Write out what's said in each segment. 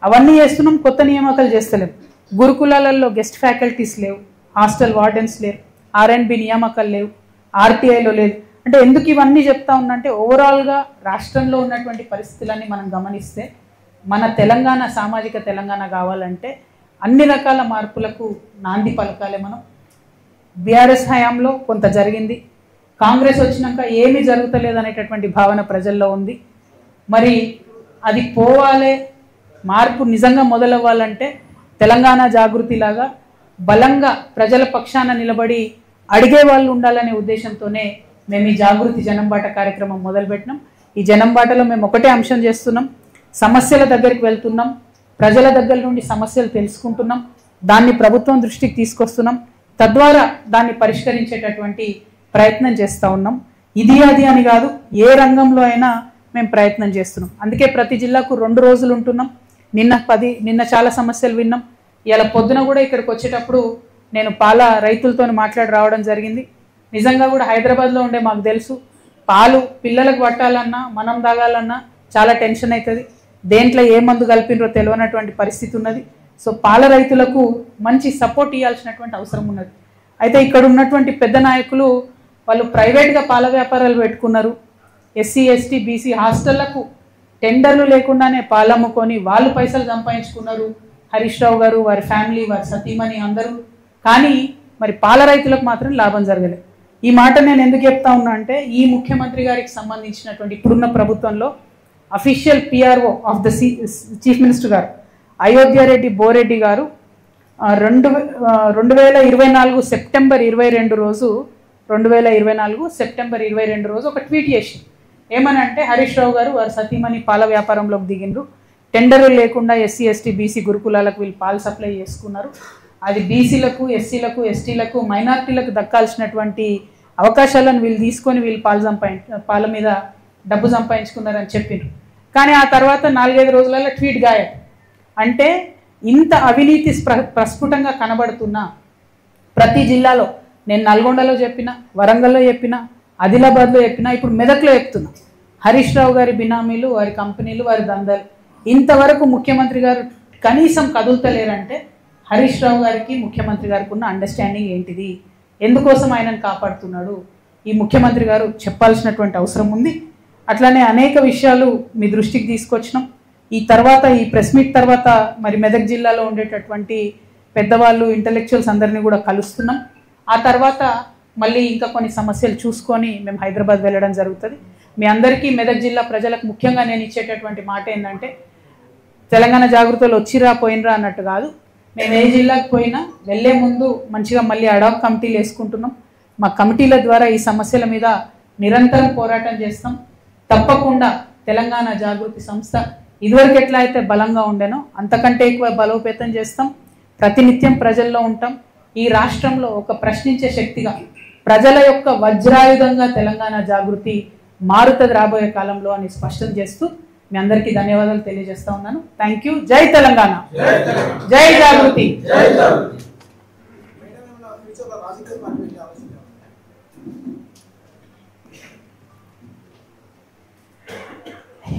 అవన్నీ చేస్తున్నాం, కొత్త నియామకాలు చేస్తలేము. గురుకులాలలో గెస్ట్ ఫ్యాకల్టీస్ లేవు, హాస్టల్ వార్డెన్స్ లేరు, R&B నియామకాలు లేవు, RTIలో లేదు. అంటే ఎందుకు ఇవన్నీ చెప్తా ఉన్నా అంటే ఓవరాల్గా రాష్ట్రంలో ఉన్నటువంటి పరిస్థితులన్నీ మనం గమనిస్తే మన తెలంగాణ సామాజిక తెలంగాణ కావాలంటే అన్ని రకాల మార్పులకు నాంది పలకాలే. మనం బీఆర్ఎస్ హయాంలో కొంత జరిగింది, కాంగ్రెస్ వచ్చినాక ఏమీ జరుగుతలేదు అనేటటువంటి భావన ప్రజల్లో ఉంది. మరి అది పోవాలే, మార్పు నిజంగా మొదలవ్వాలంటే తెలంగాణ జాగృతిలాగా బలంగా ప్రజల పక్షాన నిలబడి అడిగే వాళ్ళు ఉండాలనే ఉద్దేశంతోనే మేము ఈ జాగృతి జనంబాట కార్యక్రమం మొదలుపెట్టినాం. ఈ జనంబాటలో మేము ఒకటే అంశం చేస్తున్నాం, సమస్యల దగ్గరికి వెళ్తున్నాం, ప్రజల దగ్గర నుండి సమస్యలు తెలుసుకుంటున్నాం, దాన్ని ప్రభుత్వం దృష్టికి తీసుకొస్తున్నాం, తద్వారా దాన్ని పరిష్కరించేటటువంటి ప్రయత్నం చేస్తూ ఉన్నాం. ఇది అది అని కాదు, ఏ రంగంలో అయినా మేము ప్రయత్నం చేస్తున్నాం. అందుకే ప్రతి జిల్లాకు 2 రోజులు ఉంటున్నాం. నిన్న చాలా సమస్యలు విన్నాం. ఇలా పొద్దున కూడా ఇక్కడికి వచ్చేటప్పుడు నేను పాల రైతులతో మాట్లాడి రావడం జరిగింది. నిజంగా కూడా హైదరాబాద్లో ఉండే మాకు తెలుసు, పాలు పిల్లలకు పట్టాలన్నా మనం తాగాలన్నా చాలా టెన్షన్ అవుతుంది, దేంట్లో ఏ మందు కలిపినరో తెలియనటువంటి పరిస్థితి ఉన్నది. సో పాల రైతులకు మంచి సపోర్ట్ ఇవ్వాల్సినటువంటి అవసరం ఉన్నది. అయితే ఇక్కడ ఉన్నటువంటి పెద్ద నాయకులు వాళ్ళు ప్రైవేట్గా పాల వ్యాపారాలు పెట్టుకున్నారు. SC, ST, BC హాస్టళ్లకు టెండర్లు లేకుండానే పాలు అమ్ముకొని వాళ్ళు పైసలు సంపాదించుకున్నారు. హరీష్ రావు గారు, వారి ఫ్యామిలీ, వారి సతీమణి అందరూ. కానీ మరి పాల రైతులకు మాత్రం లాభం జరగలేదు. ఈ మాట నేను ఎందుకు చెప్తా ఉన్నా అంటే ఈ ముఖ్యమంత్రి గారికి సంబంధించినటువంటి ఇప్పుడున్న ప్రభుత్వంలో official PRO of the chief minister గారు అయోధ్య రెడ్డి బోరెడ్డి గారు 2024 సెప్టెంబర్ 22 రోజు 2024 సెప్టెంబర్ 22 రోజు ఒక ట్వీట్ చేసి ఏమనంటే హరీష్ రావు గారు వారి సతీమణి పాల వ్యాపారంలోకి దిగిండ్రు, టెండర్లు లేకుండా SC, ST, BC గురుకులాలకు వీళ్ళు పాలు సప్లై చేసుకున్నారు, అది BCలకు, SCలకు, STలకు, మైనార్టీలకు దక్కాల్సినటువంటి అవకాశాలను వీళ్ళు తీసుకొని వీళ్ళు పాల మీద డబ్బు సంపాదించుకున్నారని చెప్పిండ్రు. కానీ ఆ తర్వాత 4-5 రోజులలో ట్వీట్ గాయం. అంటే ఇంత అవినీతి ప్రస్ఫుటంగా కనబడుతున్నా ప్రతి జిల్లాలో, నేను నల్గొండలో చెప్పిన, వరంగల్లో చెప్పిన, ఆదిలాబాద్లో చెప్పిన, ఇప్పుడు మెదక్లో చెప్తున్నా, హరీష్ రావు గారి బినామీలు, వారి కంపెనీలు, వారి దందాలు. ఇంతవరకు ముఖ్యమంత్రి గారు కనీసం కదులుతలేరంటే హరీష్ రావు గారికి ముఖ్యమంత్రి గారికి ఉన్న అండర్స్టాండింగ్ ఏంటిది, ఎందుకోసం ఆయనను కాపాడుతున్నాడు, ఈ ముఖ్యమంత్రి గారు చెప్పాల్సినటువంటి అవసరం ఉంది. అట్లానే అనేక విషయాలు మీ దృష్టికి తీసుకొచ్చినాం. ఈ తర్వాత ఈ ప్రెస్ మీట్ తర్వాత మరి మెదక్ జిల్లాలో ఉండేటటువంటి పెద్దవాళ్ళు, ఇంటలెక్చువల్స్ అందరినీ కూడా కలుస్తున్నాం. ఆ తర్వాత మళ్ళీ ఇంకా కొన్ని సమస్యలు చూసుకొని మేము హైదరాబాద్ వెళ్ళడం జరుగుతుంది. మీ అందరికీ మెదక్ జిల్లా ప్రజలకు ముఖ్యంగా నేను ఇచ్చేటటువంటి మాట ఏంటంటే తెలంగాణ జాగృతిలో వచ్చిరా పోయినరా అన్నట్టు కాదు, మేము ఏ జిల్లాకు పోయినా వెళ్ళే ముందు మంచిగా మళ్ళీ అడాక్ కమిటీలు వేసుకుంటున్నాం. మా కమిటీల ద్వారా ఈ సమస్యల మీద నిరంతరం పోరాటం చేస్తాం. తప్పకుండా తెలంగాణ జాగృతి సంస్థ ఇదివరకు ఎట్లా అయితే బలంగా ఉండేనో అంతకంటే ఎక్కువ బలోపేతం చేస్తాం. ప్రతినిత్యం ప్రజల్లో ఉంటాం. ఈ రాష్ట్రంలో ఒక ప్రశ్నించే శక్తిగా, ప్రజల యొక్క వజ్రాయుధంగా తెలంగాణ జాగృతి మారుతుంది రాబోయే కాలంలో అని స్పష్టం చేస్తూ మీ అందరికీ ధన్యవాదాలు తెలియజేస్తా ఉన్నాను. Thank you. జై తెలంగాణ, జై జాగృతి.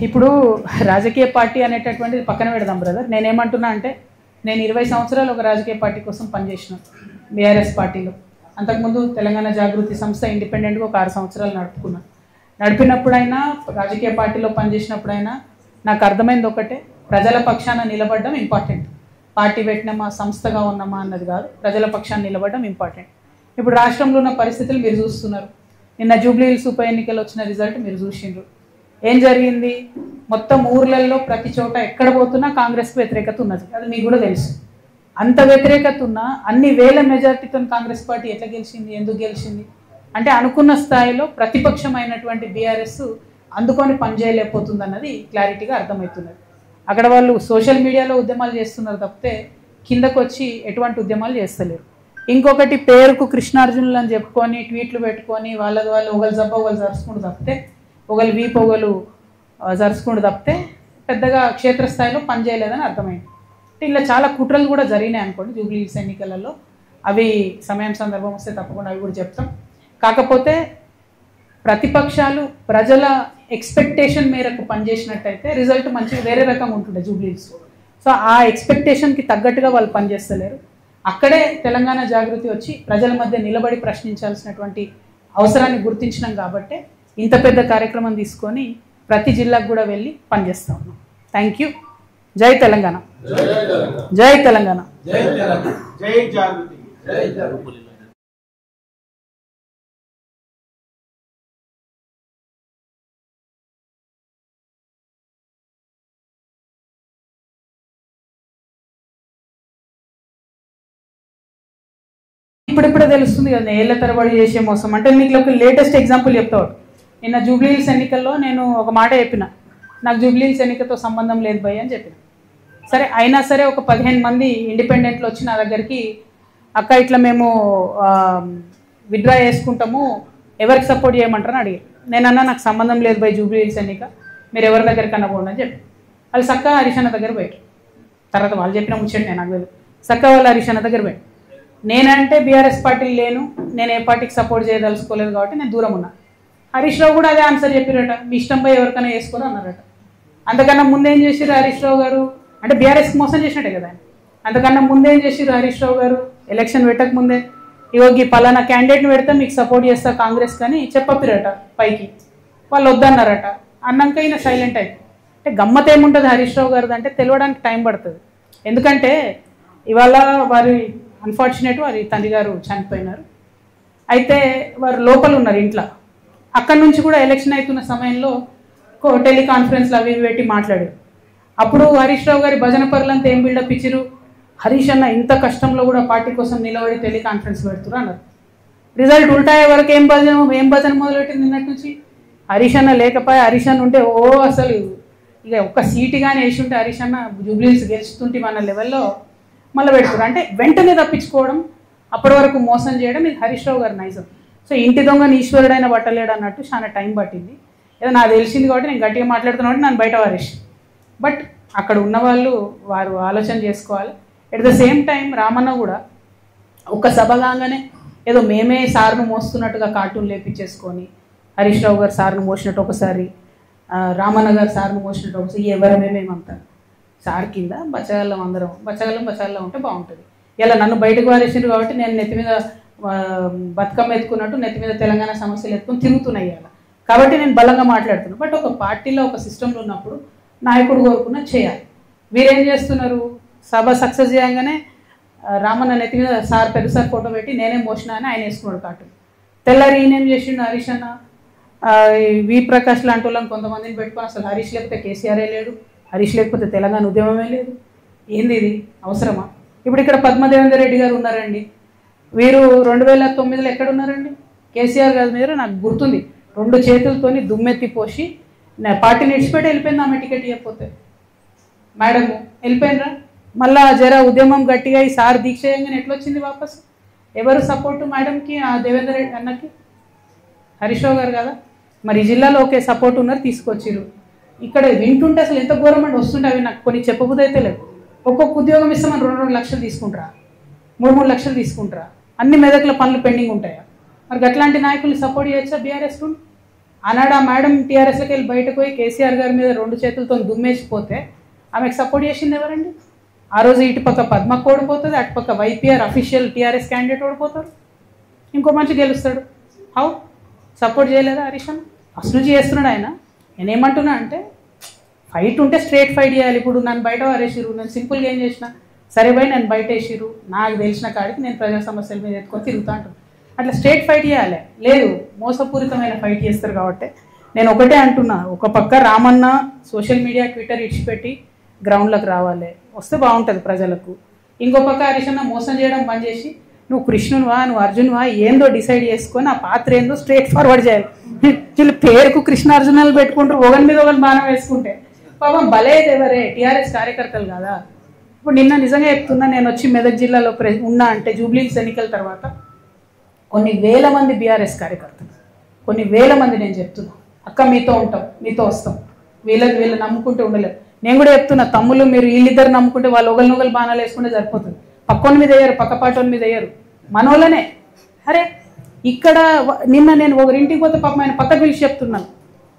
ఇప్పుడు రాజకీయ పార్టీ అనేటటువంటిది పక్కన పెడదాం బ్రదర్. నేనేమంటున్నా అంటే నేను 20 సంవత్సరాలు ఒక రాజకీయ పార్టీ కోసం పనిచేసిన BRS పార్టీలో. అంతకుముందు తెలంగాణ జాగృతి సంస్థ ఇండిపెండెంట్గా ఒక 6 సంవత్సరాలు నడుపుకున్నాను. నడిపినప్పుడైనా రాజకీయ పార్టీలో పనిచేసినప్పుడైనా నాకు అర్థమైంది ఒకటే, ప్రజల పక్షాన నిలబడడం ఇంపార్టెంట్. పార్టీ పెట్టినామా, సంస్థగా ఉన్నామా అన్నది కాదు, ప్రజల పక్షాన నిలబడడం ఇంపార్టెంట్. ఇప్పుడు రాష్ట్రంలో ఉన్న పరిస్థితులు మీరు చూస్తున్నారు. నిన్న జూబ్లీ హిల్స్ ఉప ఎన్నికలు వచ్చిన రిజల్ట్ మీరు చూసిండ్రు. ఏం జరిగింది? మొత్తం ఊర్లలో ప్రతి చోట ఎక్కడ పోతున్నా కాంగ్రెస్కి వ్యతిరేకత ఉన్నది. అది మీకు కూడా తెలుసు. అంత వ్యతిరేకత ఉన్నా అన్ని వేల మెజార్టీతో కాంగ్రెస్ పార్టీ ఎట్లా గెలిచింది, ఎందుకు గెలిచింది అంటే అనుకున్న స్థాయిలో ప్రతిపక్షమైనటువంటి BRS అందుకొని పనిచేయలేకపోతుంది అన్నది క్లారిటీగా అర్థమవుతున్నది. అక్కడ వాళ్ళు సోషల్ మీడియాలో ఉద్యమాలు చేస్తున్నారు తప్పితే కిందకు వచ్చి ఎటువంటి ఉద్యమాలు చేస్తలేరు. ఇంకొకటి పేరుకు కృష్ణార్జునులు అని చెప్పుకొని ట్వీట్లు పెట్టుకొని వాళ్ళది వాళ్ళు ఒకళ్ళు జబ్బ ఒకళ్ళు జరుచుకుంటూ తప్పితే, ఒకళ్ళు వీపు ఒకళ్ళు జరుచుకుంటూ తప్పితే పెద్దగా క్షేత్రస్థాయిలో పనిచేయలేదని అర్థమైంది. అంటే ఇలా చాలా కుట్రలు కూడా జరిగినాయి అనుకోండి జూబ్లీ హిల్స్ ఎన్నికలలో. అవి సమయం సందర్భం వస్తే తప్పకుండా అవి కూడా చెప్తాం. కాకపోతే ప్రతిపక్షాలు ప్రజల ఎక్స్పెక్టేషన్ మేరకు పనిచేసినట్టయితే రిజల్ట్ మంచిగా వేరే రకంగా ఉంటుండే జూబ్లీ హిల్స్. సో ఆ ఎక్స్పెక్టేషన్కి తగ్గట్టుగా వాళ్ళు పనిచేస్తలేరు. అక్కడే తెలంగాణ జాగృతి వచ్చి ప్రజల మధ్య నిలబడి ప్రశ్నించాల్సినటువంటి అవసరాన్ని గుర్తించినాం కాబట్టి ఇంత పెద్ద కార్యక్రమం తీసుకొని ప్రతి జిల్లాకు కూడా వెళ్ళి పనిచేస్తా ఉన్నాం. Thank you. జై తెలంగాణ, జై తెలంగాణ, జై జాగృతి. ఇప్పుడిప్పుడే తెలుస్తుంది కదా ఏళ్ల తరబడి చేసే మోసం. అంటే మీకు ఒక లేటెస్ట్ ఎగ్జాంపుల్ చెప్తాడు. నిన్న జూబ్లీహిల్స్ ఎన్నికల్లో నేను ఒక మాట చెప్పిన, నాకు జూబ్లీహిల్స్ ఎన్నికతో సంబంధం లేదు భయ్ అని చెప్పిన. సరే అయినా సరే ఒక 15 మంది ఇండిపెండెంట్లు వచ్చి నా దగ్గరికి, అక్క ఇట్లా మేము విత్డ్రా చేసుకుంటాము, ఎవరికి సపోర్ట్ చేయమంటారని అడిగారు. నేనన్నా నాకు సంబంధం లేదు భయ్ జూబ్లీహిల్స్ ఎన్నిక, మీరు ఎవరి దగ్గరికి అన్నపోండి అని చెప్పి వాళ్ళు చక్క హరీష్ అన్న దగ్గర పోయారు. తర్వాత వాళ్ళు చెప్పిన ముచ్చండి నేను నాకు చక్క వాళ్ళు హరీష్ అన్న దగ్గర పోయారు. నేనంటే బీఆర్ఎస్ పార్టీలు లేను, నేను ఏ పార్టీకి సపోర్ట్ చేయదలుచుకోలేదు కాబట్టి నేను దూరం ఉన్నా. హరీష్ రావు కూడా అదే ఆన్సర్ చెప్పారట, మీ ఇష్టం పోయి ఎవరికైనా వేసుకొని అన్నారట. అంతకన్నా ముందేం చేసిర్రు హరీష్ రావు గారు, అంటే బీఆర్ఎస్కి మోసం చేసినట్టే కదా ఆయన. అంతకన్నా ముందేం చేసిర్రు హరీష్ రావు గారు, ఎలక్షన్ పెట్టక ముందే ఇవ్వకి పలానా క్యాండిడేట్ని పెడితే మీకు సపోర్ట్ చేస్తా కాంగ్రెస్ కానీ చెప్పపిరట పైకి, వాళ్ళు వద్దన్నారట. అన్నాక ఈయన సైలెంట్ అయిపోయి. అంటే గమ్మత్ ఏముంటుంది హరీష్ రావు గారిది అంటే తెలియడానికి టైం పడుతుంది. ఎందుకంటే ఇవాళ వారి అన్ఫార్చునేట్ వారి తండ్రి గారు చనిపోయినారు. అయితే వారు లోపల ఉన్నారు ఇంట్లో. అక్కడి నుంచి కూడా ఎలక్షన్ అవుతున్న సమయంలో టెలికాన్ఫరెన్స్లు అవి పెట్టి మాట్లాడారు. అప్పుడు హరీష్ రావు గారి భజన పరులంతా ఏం బిల్డప్ ఇచ్చిరు, హరీష్ అన్న ఇంత కష్టంలో కూడా పార్టీ కోసం నిలబడి టెలికాన్ఫరెన్స్ పెడుతురు అన్నారు. రిజల్ట్ ఉల్టాయే వరకు ఏం భజన మొదలుపెట్టింది నిన్నటి నుంచి. హరీష్ అన్న లేకపోయా, హరీష్ అన్న ఉంటే అసలు ఇక ఒక్క సీటు కానీ వేసి ఉంటే హరీష్ అన్న జూబ్లీహిల్స్ గెలుస్తుంటే మన లెవెల్లో మళ్ళీ పెడుతున్నారు. అంటే వెంటనే తప్పించుకోవడం, అప్పటి వరకు మోసం చేయడం, ఇది హరీష్ రావు గారి నైజం. సో ఇంటి దొంగని ఈశ్వరుడైన పట్టలేడు అన్నట్టు చాలా టైం పట్టింది. ఏదో నాకు తెలిసింది కాబట్టి నేను గట్టిగా మాట్లాడుతున్నా కాబట్టి నన్ను బయట వారేసి. బట్ అక్కడ ఉన్నవాళ్ళు వారు ఆలోచన చేసుకోవాలి. At the same time Ramanna కూడా ఒక సభ కాగానే ఏదో మేమే సార్ను మోస్తున్నట్టుగా కార్టూన్ లేపించేసుకొని హరీష్ రావు గారు సార్ను మోసినట్టు ఒకసారి, రామన్న గారు సార్ను మోసినట్టు ఒకసారి, ఎవరమేమేమంతా సార్ కింద బచ్చగల్లం అందరం బచ్చగల్లం ఉంటే బాగుంటుంది. ఇలా నన్ను బయటకు వారేసిండ్రు కాబట్టి నేను నెత్తి మీద బతుకమ్మ ఎత్తుకున్నట్టు నెత్తి మీద తెలంగాణ సమస్యలు ఎత్తుకొని తిరుగుతున్నాయి అలా. కాబట్టి నేను బలంగా మాట్లాడుతున్నాను. బట్ ఒక పార్టీలో ఒక సిస్టంలో ఉన్నప్పుడు నాయకుడు కోరుకున్న చేయాలి. వీరేం చేస్తున్నారు, సభ సక్సెస్ చేయగానే రామన్న నెత్తి మీద సార్ పెద్ద సార్ ఫోటో పెట్టి నేనేం మోసినా అని ఆయన వేసుకున్నాడు కార్టూన్. తెల్లారి ఈయనేం చేసిండు, హరీష్ అన్న వి ప్రకాష్ లాంటి వాళ్ళని కొంతమందిని పెట్టుకొని అసలు హరీష్ లేకపోతే కేసీఆరే లేడు, హరీష్ లేకపోతే తెలంగాణ ఉద్యమమే లేదు, ఏంది ఇది అవసరమా? ఇప్పుడు ఇక్కడ పద్మదేవేందర్ రెడ్డి గారు ఉన్నారండి, వీరు 2009లో ఎక్కడున్నారండి? కేసీఆర్ గారు మీరు నాకు గుర్తుంది 2 చేతులతోని దుమ్మెత్తి పోసి పార్టీని ఇడిచిపెట్టి వెళ్ళిపోయింది ఆమె టికెట్ ఇవ్వకపోతే. మేడము వెళ్ళిపోయినరా, మళ్ళా జర ఉద్యమం గట్టిగా ఈ సార్ దీక్ష చేయగానే ఎట్లా వచ్చింది వాపస్? ఎవరు సపోర్టు మేడంకి, ఆ దేవేందర్ రెడ్డి అన్నకి? హరీష్ రావు గారు కదా. మరి ఈ జిల్లాలో ఒకే సపోర్ట్ ఉన్నారు, తీసుకొచ్చిరు. ఇక్కడ వింటుంటే అసలు ఎంత ఘోరం అండి వస్తుంటే అవి నాకు కొన్ని చెప్పబుద్ధి అయితే లేదు. ఒక్కొక్క ఉద్యోగం ఇస్తామని 2 లక్షలు తీసుకుంటారా, 3 లక్షలు తీసుకుంటారా? అన్ని మెదక్ల పనులు పెండింగ్ ఉంటాయా? మరి అట్లాంటి నాయకుల్ని సపోర్ట్ చేయొచ్చా బీఆర్ఎస్? ఆనాడు ఆ మేడం టీఆర్ఎస్లోకి వెళ్ళి బయటకు పోయి కేసీఆర్ గారి మీద 2 చేతులతో దుమ్మేసిపోతే ఆమెకు సపోర్ట్ చేసింది ఎవరండి? ఆ రోజు ఇటుపక్క పద్మకు ఓడిపోతుంది, అటుపక్క వైపీఆర్ అఫీషియల్ టీఆర్ఎస్ క్యాండిడేట్ ఓడిపోతారు, ఇంకో మనిషి గెలుస్తాడు. హౌ సపోర్ట్ చేయలేదా హరీష్ అన్న? ఫస్ట్ నుంచి చేస్తున్నాడు ఆయన. నేనేమంటున్నా అంటే ఫైట్ ఉంటే స్ట్రేట్ ఫైట్ చేయాలి. ఇప్పుడు నన్ను బయట వారేసిరు, నేను సింపుల్గా ఏం చేసిన, సరే భయ్ నన్ను బయట వేసిరు, నాకు తెలిసిన కాడికి నేను ప్రజా సమస్యల మీద ఎత్తుకొని తిరుగుతా అంటాను. అట్లా స్ట్రేట్ ఫైట్ చేయాలి. లేదు మోసపూరితమైన ఫైట్ చేస్తారు కాబట్టి నేను ఒకటే అంటున్నా, ఒక పక్క రామన్న సోషల్ మీడియా ట్విట్టర్ ఇడిచిపెట్టి గ్రౌండ్లోకి రావాలి, వస్తే బాగుంటుంది ప్రజలకు. ఇంకో పక్క హరీష్ అన్న మోసం చేయడం బంద్ చేసి నువ్వు కృష్ణునివా నువ్వు అర్జునువా ఏందో డిసైడ్ చేసుకొని ఆ పాత్ర ఏందో స్ట్రేట్ ఫార్వర్డ్ చేయాలి. వీళ్ళు పేరుకు కృష్ణార్జునాలు పెట్టుకుంటారు, ఒకరి మీద ఒకరి బాణం వేసుకుంటే పాపం బలేది ఎవరే, టీఆర్ఎస్ కార్యకర్తలు కదా. ఇప్పుడు నిన్న నిజంగా చెప్తున్నా, నేను వచ్చి మెదక్ జిల్లాలో ఉన్నా అంటే జూబ్లీహిల్స్ ఎన్నికల తర్వాత కొన్ని వేల మంది బీఆర్ఎస్ కార్యకర్తలు, కొన్ని వేల మంది నేను చెప్తున్నా, అక్క మీతో ఉంటాం, మీతో వస్తాం, వీళ్ళు నమ్ముకుంటూ ఉండలేదు. నేను కూడా చెప్తున్నా, తమ్ముళ్ళు మీరు వీళ్ళిద్దరు నమ్ముకుంటే వాళ్ళు ఒకరినొకరు బాణాలు వేసుకుంటే సరిపోతుంది. పక్కోని మీద వేయరు, పక్కపాటోని మీద వేయరు, మనోళ్ళనే. అరే ఇక్కడ నిన్న నేను ఒకరింటికి పోతే పాపం ఆయన పక్కకు పిలిచి చెప్తున్నాను,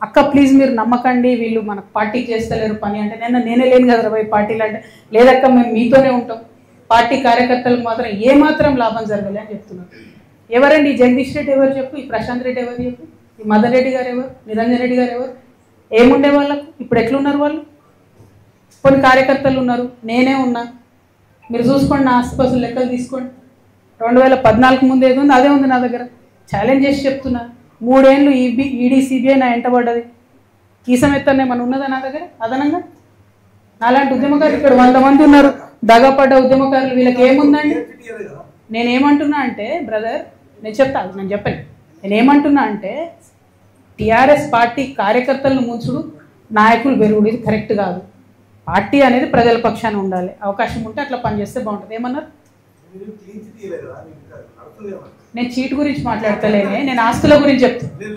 అక్క ప్లీజ్ మీరు నమ్మకండి, వీళ్ళు మనకు పార్టీకి చేస్తలేరు పని అంటే నేనే లేను కదా పోయి పార్టీలు అంటే, లేదక్క మేము మీతోనే ఉంటాం, పార్టీ కార్యకర్తలకు మాత్రం ఏమాత్రం లాభం జరగలే అని చెప్తున్నారు. ఎవరండి ఈ జగదీష్ రెడ్డి ఎవరు చెప్పు, ఈ ప్రశాంత్ రెడ్డి ఎవరు చెప్పు, ఈ మదన్ రెడ్డి గారు ఎవరు, నిరంజన్ రెడ్డి గారు ఎవరు, ఏముండే వాళ్ళకు, ఇప్పుడు ఎట్లున్నారు వాళ్ళు? కొన్ని కార్యకర్తలు ఉన్నారు, నేనే ఉన్నా, మీరు చూసుకోండి, నా ఆస్తిపాస్తులు లెక్కలు తీసుకోండి. 2014 ముందు ఏది ఉంది అదే ఉంది నా దగ్గర. ఛాలెంజ్ చేసి చెప్తున్నా, 3 ఏళ్ళు ఈడీ సిబిఐ నా ఎంటబడ్డది, కీసమెత్తనే ఏమన్నా ఉన్నదా నా దగ్గర అదనంగా? నాలాంటి ఉద్యమకారులు ఇక్కడ 100 మంది ఉన్నారు, దగపడ్డ ఉద్యమకారులు, వీళ్ళకి ఏముందండి? నేనేమంటున్నా అంటే బ్రదర్, నేను చెప్పాను, నేనేమంటున్నా అంటే టీఆర్ఎస్ పార్టీ కార్యకర్తలను ముంచుడు, నాయకులు పెరుగుడు, ఇది కరెక్ట్ కాదు. పార్టీ అనేది ప్రజల పక్షాన ఉండాలి, అవకాశం ఉంటే అట్లా పనిచేస్తే బాగుంటుంది. ఏమన్నారు? నేను చీట్ గురించి మాట్లాడతలేనే, నేను ఆస్తుల గురించి చెప్తున్నా.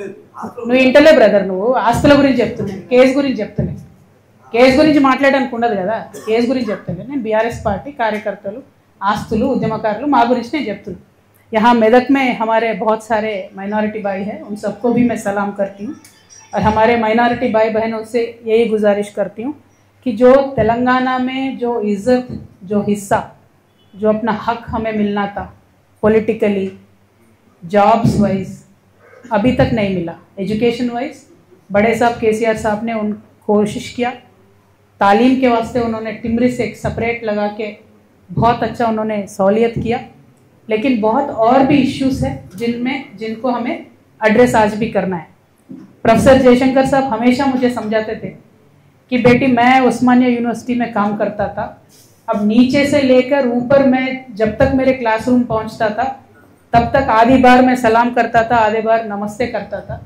నువ్వు ఇంటలే బ్రదర్, నువ్వు ఆస్తుల గురించి చెప్తున్నాను, కేసు గురించి చెప్తున్నాను. కేసు గురించి మాట్లాడడానికి ఉండదు కదా, కేసు గురించి చెప్తున్నాను. నేను బీఆర్ఎస్ పార్టీ కార్యకర్తలు, ఆస్తులు, ఉద్యమకారులు మా గురించి నేను చెప్తున్నాను. यहाँ मेदक में हमारे बहुत सारे माइनॉरिटी भाई हैं, उन सबको भी मैं सलाम करती हूँ और हमारे माइनॉरिटी भाई बहनों से यही गुजारिश करती हूँ कि जो तेलंगाना में जो इज़्ज़त, जो हिस्सा, जो अपना हक हमें मिलना था पॉलिटिकली, जॉब्स वाइज अभी तक नहीं मिला, एजुकेशन वाइज बड़े साहब केसीआर साहब ने उन कोशिश किया, तालीम के वास्ते उन्होंने टिमरी से एक सेपरेट लगा के बहुत अच्छा उन्होंने सहूलियत किया, लेकिन बहुत और भी इश्यूज है जिनको हमें एड्रेस आज भी करना है। प्रोफेसर जयशंकर साहब हमेशा मुझे समझाते थे कि बेटी मैं उस्मानिया यूनिवर्सिटी में काम करता था, अब नीचे से लेकर ऊपर मैं जब तक मेरे क्लासरूम पहुंचता था तब तक आधी बार मैं सलाम करता था, आधी बार नमस्ते करता था।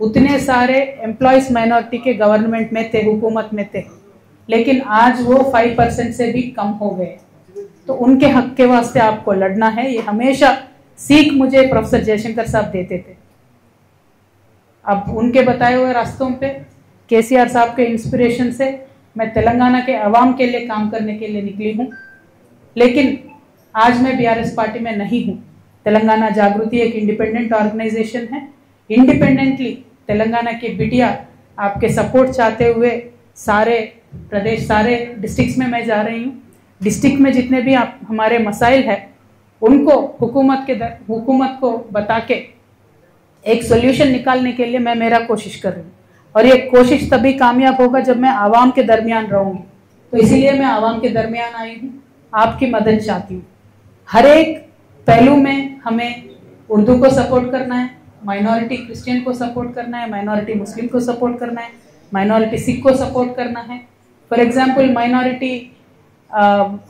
उतने सारे एम्प्लॉयज़ माइनॉरिटी के गवर्नमेंट में थे, हुकूमत में थे, लेकिन आज वो 5% से भी कम हो गए। तो उनके हक के वास्ते आपको लड़ना है, ये हमेशा सीख मुझे प्रोफेसर जयशंकर साहब देते थे। अब उनके बताए हुए रास्तों पे, केसीआर साहब के इंस्पिरेशन से मैं तेलंगाना के अवाम के लिए काम करने के लिए निकली हूँ, लेकिन आज मैं बीआरएस पार्टी में नहीं हूँ। तेलंगाना जागृति एक इंडिपेंडेंट ऑर्गेनाइजेशन है, इंडिपेंडेंटली तेलंगाना की बिटिया आपके सपोर्ट चाहते हुए सारे प्रदेश, सारे डिस्ट्रिक्ट्स में मैं जा रही हूँ। डिस्ट्रिक्ट में जितने भी हमारे मसाइल है उनको हुकूमत को बता के एक सोल्यूशन निकालने के लिए मैं मेरा कोशिश कर रही हूँ, और ये कोशिश तभी कामयाब होगा जब मैं आवाम के दरमियान रहूँगी। तो इसीलिए मैं आवाम के दरमियान आई हूँ, आपकी मदद चाहती हूँ। हर एक पहलू में हमें उर्दू को सपोर्ट करना है, माइनॉरिटी क्रिश्चियन को सपोर्ट करना है, माइनॉरिटी मुस्लिम को सपोर्ट करना है, माइनॉरिटी सिख को सपोर्ट करना है। For example minority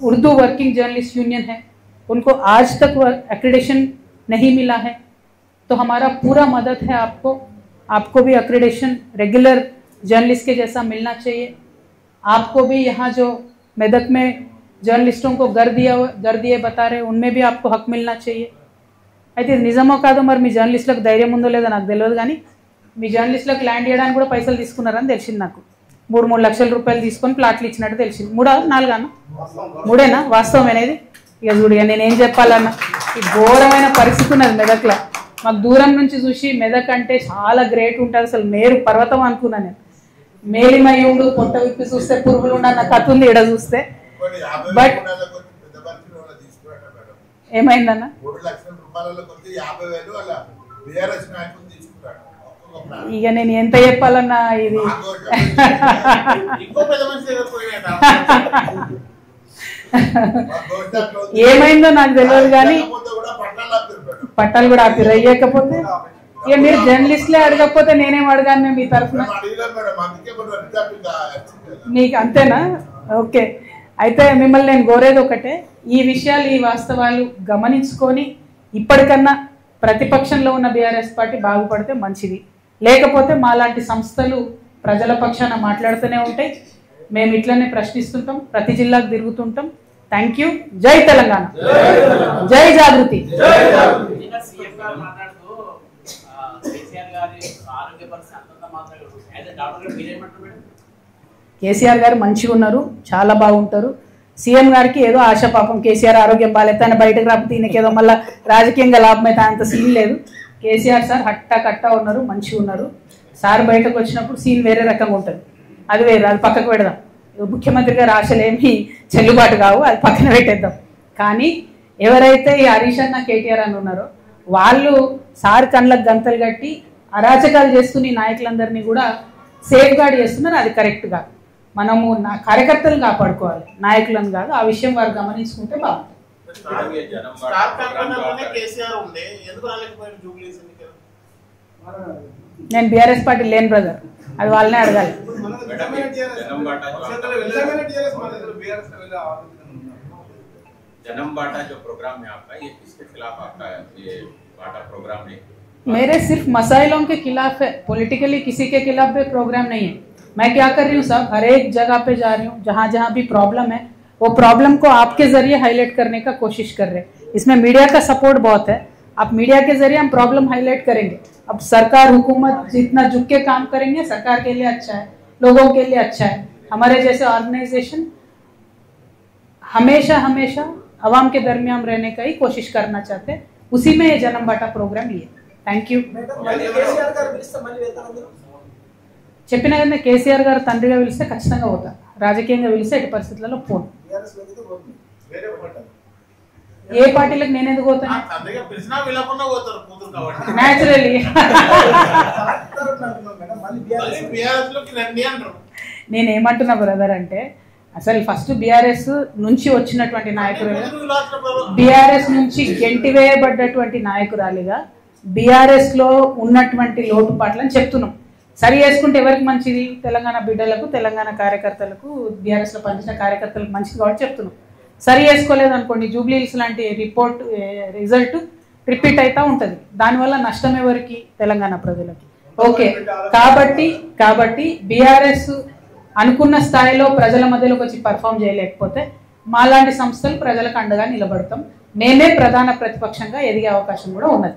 Urdu working journalist union है, उनको आज तक एक्रेडिशन नहीं मिला है, तो हमारा पूरा मदद है आपको भी एक्रेडिशन रेगुलर जर्नलिस्ट के जैसा मिलना चाहिए। आपको भी यहाँ जो मेदक में जर्नलिस्टों को घर दिए बता रहे, उनमें भी आपको हक मिलना चाहिए। అయితే నిజమో కాదో మరి మీ జర్నలిస్టులకు ధైర్యం ఉందో లేదో నాకు తెలియదు, కానీ మీ జర్నలిస్టులకు ల్యాండ్ చేయడానికి కూడా పైసలు తీసుకున్నారని తెలిసింది నాకు. 3 లక్షల రూపాయలు తీసుకొని ప్లాట్లు ఇచ్చినట్టు తెలిసింది. 3-4 అన్న 3ఏనా వాస్తవం అనేది? ఇక చూడు, నేనేం చెప్పాలన్నా, ఈ ఘోరమైన పరిస్థితి ఉన్నది మెదక్లో. మాకు దూరం నుంచి చూసి మెదక్ అంటే చాలా గ్రేట్ ఉంటుంది, అసలు మేరు పర్వతం అనుకున్నాను నేను. మేలిమయుడు పొట్ట విప్పి చూస్తే పురుగులు ఉన్న కథ ఉంది ఇక్కడ చూస్తే. బట్ ఏమైందన్న? ఇక నేను ఎంత చెప్పాలన్నా ఇది ఏమైందో నాకు తెలియదు, కానీ పట్టాలు కూడా ఆపిరు. అయ్యకపోతే ఇక మీరు జర్నలిస్ట్లే అడగకపోతే నేనేం అడగాను మీ తరఫున? మీకు అంతేనా? ఓకే, అయితే మిమ్మల్ని నేను కోరేది ఒకటే, ఈ విషయాలు, ఈ వాస్తవాలు గమనించుకొని ఇప్పటికన్నా ప్రతిపక్షంలో ఉన్న బీఆర్ఎస్ పార్టీ బాగుపడితే మంచిది. లేకపోతే మాలాంటి సంస్థలు ప్రజల పక్షాన మాట్లాడుతూనే ఉంటాయి, మేము ఇట్లనే ప్రశ్నిస్తుంటాం, ప్రతి జిల్లాకు తిరుగుతుంటాం. Thank you. జై తెలంగాణ, జై జాగృతి. కేసీఆర్ గారు మంచిగా ఉన్నారు, చాలా బాగుంటారు. సీఎం గారికి ఏదో ఆశ, పాపం కేసీఆర్ ఆరోగ్యం బాగాలేదు, ఆయన బయటకు రాకపోతే ఈయనకి ఏదో మళ్ళీ రాజకీయంగా లాభం అయితే అంత సీన్ లేదు. కేసీఆర్ సార్ హట్టా కట్టా ఉన్నారు, మంచిగా ఉన్నారు. సార్ బయటకు వచ్చినప్పుడు సీన్ వేరే రకంగా ఉంటుంది, అది వేరే, అది పక్కకు పెడదాం. ముఖ్యమంత్రి గారు ఆశలేమి చెల్లుబాటు కావు, అది పక్కన పెట్టేద్దాం. కానీ ఎవరైతే ఈ హరీష్ అన్న కేటీఆర్ అని ఉన్నారో వాళ్ళు సార్ కళ్ళకు గంతలు కట్టి అరాచకాలు చేస్తున్న ఈ నాయకులందరినీ కూడా సేఫ్ గార్డ్ చేస్తున్నారు. అది కరెక్ట్ కాదు. మనము కార్యకర్తలను కాపాడుకోవాలి, నాయకులను కాదు. ఆ విషయం వారు గమనించుకుంటే బాగుంటుంది. నేను బీఆర్ఎస్ పార్టీ లేని బ్రదర్, అది వాళ్ళనే అడగాలి. जन्म बांटा जो प्रोग्राम है आपका, ये किसके खिलाफ आपका ये बांटा प्रोग्राम है? मेरे सिर्फ मसाइलों के खिलाफ है, पॉलिटिकली किसी के खिलाफ भी प्रोग्राम नहीं है. मैं क्या कर रही हूँ साहब, हर एक जगह पे जा रही हूँ, जहाँ जहाँ भी प्रॉब्लम है वो प्रॉब्लम को आपके जरिए हाईलाइट करने का कोशिश कर रहे हैं. इसमें मीडिया का सपोर्ट बहुत है. अब मीडिया के जरिए हम प्रॉब्लम हाईलाइट करेंगे. अब सरकार हुकूमत जितना झुक के काम करेंगे सरकार के लिए अच्छा है, लोगों के लिए अच्छा है. हमारे जैसे ऑर्गेनाइजेशन हमेशा हमेशा आवाम के दरमियान रहने का ही कोशिश करना चाहते हैं. उसी में ये जन्म बाटा प्रोग्राम लिए. Thank you. చెప్పిన కదా కేసీఆర్ గారు తండ్రిగా పిలిస్తే ఖచ్చితంగా పోతా, రాజకీయంగా పిలిస్తే ఎట్టి పరిస్థితులలో పోను. ఏ పార్టీలకు నేను ఎందుకు పోతాను? న్యాచురల్లీ నేనేమంటున్నా బ్రదర్ అంటే, అసలు ఫస్ట్ బీఆర్ఎస్ నుంచి వచ్చినటువంటి నాయకురాలు, బీఆర్ఎస్ నుంచి గెంటివేయబడ్డటువంటి నాయకురాలిగా బీఆర్ఎస్ లో ఉన్నటువంటి లోటుపాట్లని చెప్తున్నాం. సరి చేసుకుంటే ఎవరికి మంచిది? తెలంగాణ బిడ్డలకు, తెలంగాణ కార్యకర్తలకు, బీఆర్ఎస్ లో పనిచేసిన కార్యకర్తలకు మంచిది కాబట్టి చెప్తున్నాం. సరి చేసుకోలేదు అనుకోండి, జూబ్లీహిల్స్ లాంటి రిజల్ట్ రిపీట్ అవుతూ ఉంటుంది. దానివల్ల నష్టం ఎవరికి? తెలంగాణ ప్రజలకి. ఓకే, కాబట్టి బీఆర్ఎస్ అనుకున్న స్థాయిలో ప్రజల మధ్యలోకి వచ్చి పర్ఫామ్ చేయలేకపోతే మాలాంటి సంస్థలు ప్రజలకు అండగా నిలబడతాం. మేమే ప్రధాన ప్రతిపక్షంగా ఎదిగే అవకాశం కూడా ఉన్నది.